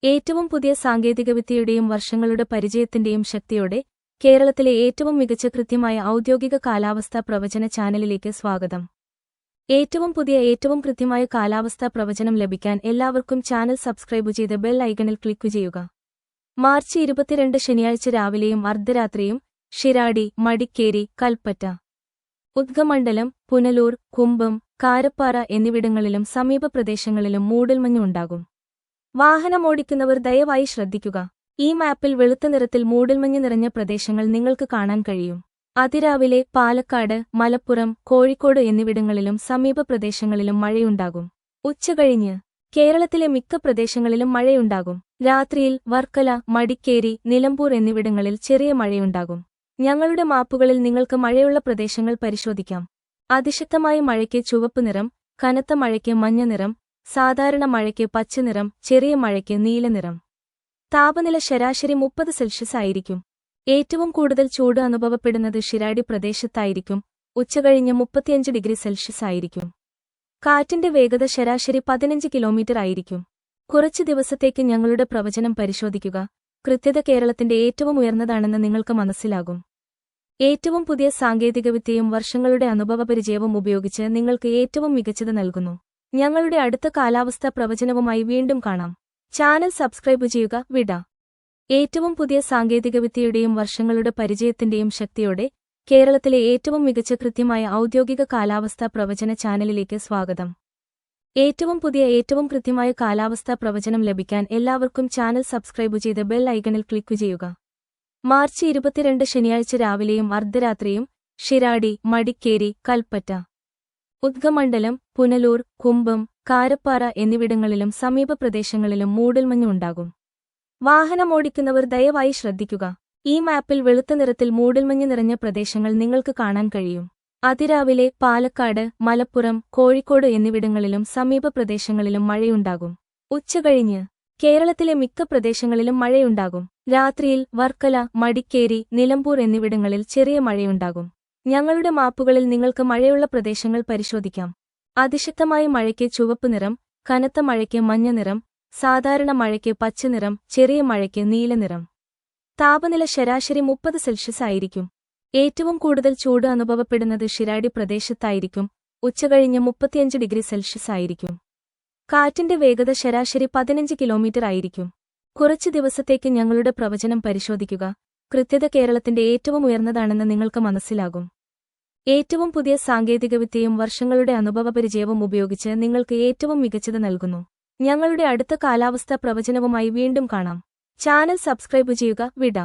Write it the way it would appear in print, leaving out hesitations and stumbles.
ഏറ്റവും പുതിയ സാങ്കേതികവിദ്യയുടെയും വർഷങ്ങളുടെ പരിചയത്തിന്റെയും ശക്തിയോടെ കേരളത്തിലെ ഏറ്റവും മികച്ച കൃത്യമായ ഔദ്യോഗിക കാലാവസ്ഥാ പ്രവചന ചാനലിലേക്ക് സ്വാഗതം. ഏറ്റവും പുതിയ ഏറ്റവും കൃത്യമായ കാലാവസ്ഥാ പ്രവചനം ലഭിക്കാൻ എല്ലാവർക്കും ചാനൽ സബ്സ്ക്രൈബ് ചെയ്ത് ബെൽ ഐക്കണിൽ ക്ലിക്ക് ചെയ്യുക. മാർച്ച് 22 ശനിയാഴ്ച രാവിലെയും അർദ്ധരാത്രിയും ഷിരാഡി, മടിക്കേരി, കൽപ്പറ്റ, ഉദ്ഗമണ്ഡലം, പുനലൂർ, കുമ്പം, കാരപ്പാറ എന്നിവിടങ്ങളിലും സമീപ പ്രദേശങ്ങളിലും മൂടൽമഞ്ഞ് ഉണ്ടാകും. വാഹനമോടിക്കുന്നവർ ദയവായി ശ്രദ്ധിക്കുക. ഈ മാപ്പിൽ വെളുത്ത നിറത്തിൽ മൂടൽമഞ്ഞ് നിറഞ്ഞ പ്രദേശങ്ങൾ നിങ്ങൾക്ക് കാണാൻ കഴിയും. അതിരാവിലെ പാലക്കാട്, മലപ്പുറം, കോഴിക്കോട് എന്നിവിടങ്ങളിലും സമീപ പ്രദേശങ്ങളിലും മഴയുണ്ടാകും. ഉച്ചകഴിഞ്ഞ് കേരളത്തിലെ മിക്ക പ്രദേശങ്ങളിലും മഴയുണ്ടാകും. രാത്രിയിൽ വർക്കല, മടിക്കേരി, നിലമ്പൂർ എന്നിവിടങ്ങളിൽ ചെറിയ മഴയുണ്ടാകും. ഞങ്ങളുടെ മാപ്പുകളിൽ നിങ്ങൾക്ക് മഴയുള്ള പ്രദേശങ്ങൾ പരിശോധിക്കാം. അതിശക്തമായ മഴയ്ക്ക് ചുവപ്പ് നിറം, കനത്ത മഴയ്ക്ക് മഞ്ഞ നിറം, സാധാരണ മഴയ്ക്ക് പച്ചനിറം, ചെറിയ മഴയ്ക്ക് നീലനിറം. താപനില ശരാശരി 30 സെൽഷ്യസ് ആയിരിക്കും. ഏറ്റവും കൂടുതൽ ചൂട് അനുഭവപ്പെടുന്നത് ഷിരാഡി പ്രദേശത്തായിരിക്കും. ഉച്ചകഴിഞ്ഞ് 35 ഡിഗ്രി സെൽഷ്യസ് ആയിരിക്കും. കാറ്റിന്റെ വേഗത ശരാശരി 15 കിലോമീറ്റർ ആയിരിക്കും. കുറച്ചു ദിവസത്തേക്ക് ഞങ്ങളുടെ പ്രവചനം പരിശോധിക്കുക. കൃത്യത കേരളത്തിന്റെ ഏറ്റവും ഉയർന്നതാണെന്ന് നിങ്ങൾക്ക് മനസ്സിലാകും. ഏറ്റവും പുതിയ സാങ്കേതികവിദ്യയും വർഷങ്ങളുടെ അനുഭവപരിചയവും ഉപയോഗിച്ച് നിങ്ങൾക്ക് ഏറ്റവും മികച്ചത് നൽകുന്നു. ഞങ്ങളുടെ അടുത്ത കാലാവസ്ഥാ പ്രവചനവുമായി വീണ്ടും കാണാം. ചാനൽ സബ്സ്ക്രൈബ് ചെയ്യുക. വിട. ഏറ്റവും പുതിയ സാങ്കേതികവിദ്യയുടെയും വർഷങ്ങളുടെ പരിചയത്തിന്റെയും ശക്തിയോടെ കേരളത്തിലെ ഏറ്റവും മികച്ച കൃത്യമായ ഔദ്യോഗിക കാലാവസ്ഥാ പ്രവചന ചാനലിലേക്ക് സ്വാഗതം. ഏറ്റവും പുതിയ ഏറ്റവും കൃത്യമായ കാലാവസ്ഥാ പ്രവചനം ലഭിക്കാൻ എല്ലാവർക്കും ചാനൽ സബ്സ്ക്രൈബ് ചെയ്ത് ബെൽ ഐക്കണിൽ ക്ലിക്ക് ചെയ്യുക. മാർച്ച് 22 ശനിയാഴ്ച രാവിലെയും അർദ്ധരാത്രിയും ഷിരാഡി, മടിക്കേരി, കൽപ്പറ്റ, ഉദ്ഗമണ്ഡലം, പുനലൂർ, കുമ്പം, കാരപ്പാറ എന്നിവിടങ്ങളിലും സമീപ പ്രദേശങ്ങളിലും മൂടൽമഞ്ഞ് ഉണ്ടാകും. വാഹനമോടിക്കുന്നവർ ദയവായി ശ്രദ്ധിക്കുക. ഈ മാപ്പിൽ വെളുത്ത നിറത്തിൽ മൂടൽമഞ്ഞ് നിറഞ്ഞ പ്രദേശങ്ങൾ നിങ്ങൾക്ക് കാണാൻ കഴിയും. അതിരാവിലെ പാലക്കാട്, മലപ്പുറം, കോഴിക്കോട് എന്നിവിടങ്ങളിലും സമീപ പ്രദേശങ്ങളിലും മഴയുണ്ടാകും. ഉച്ചകഴിഞ്ഞ് കേരളത്തിലെ മിക്ക പ്രദേശങ്ങളിലും മഴയുണ്ടാകും. രാത്രിയിൽ വർക്കല, മടിക്കേരി, നിലമ്പൂർ എന്നിവിടങ്ങളിൽ ചെറിയ മഴയുണ്ടാകും. ഞങ്ങളുടെ മാപ്പുകളിൽ നിങ്ങൾക്ക് മഴയുള്ള പ്രദേശങ്ങൾ പരിശോധിക്കാം. അതിശക്തമായ മഴയ്ക്ക് ചുവപ്പ് നിറം, കനത്ത മഴയ്ക്ക് മഞ്ഞ നിറം, സാധാരണ മഴയ്ക്ക് പച്ചനിറം, ചെറിയ മഴയ്ക്ക് നീലനിറം. താപനില ശരാശരി 30 സെൽഷ്യസ് ആയിരിക്കും. ഏറ്റവും കൂടുതൽ ചൂട് അനുഭവപ്പെടുന്നത് ഷിരാഡി പ്രദേശത്തായിരിക്കും. ഉച്ചകഴിഞ്ഞ് 35 ഡിഗ്രി സെൽഷ്യസ് ആയിരിക്കും. കാറ്റിന്റെ വേഗത ശരാശരി 15 കിലോമീറ്റർ ആയിരിക്കും. കുറച്ചു ദിവസത്തേക്ക് ഞങ്ങളുടെ പ്രവചനം പരിശോധിക്കുക. കൃത്യത കേരളത്തിന്റെ ഏറ്റവും ഉയർന്നതാണെന്ന് നിങ്ങൾക്ക് മനസ്സിലാകും. ഏറ്റവും പുതിയ സാങ്കേതികവിദ്യയും വർഷങ്ങളുടെ അനുഭവപരിചയവും ഉപയോഗിച്ച് നിങ്ങൾക്ക് ഏറ്റവും മികച്ചത് നൽകുന്നു. ഞങ്ങളുടെ അടുത്ത കാലാവസ്ഥാ പ്രവചനവുമായി വീണ്ടും കാണാം. ചാനൽ സബ്സ്ക്രൈബ് ചെയ്യുക. വിട.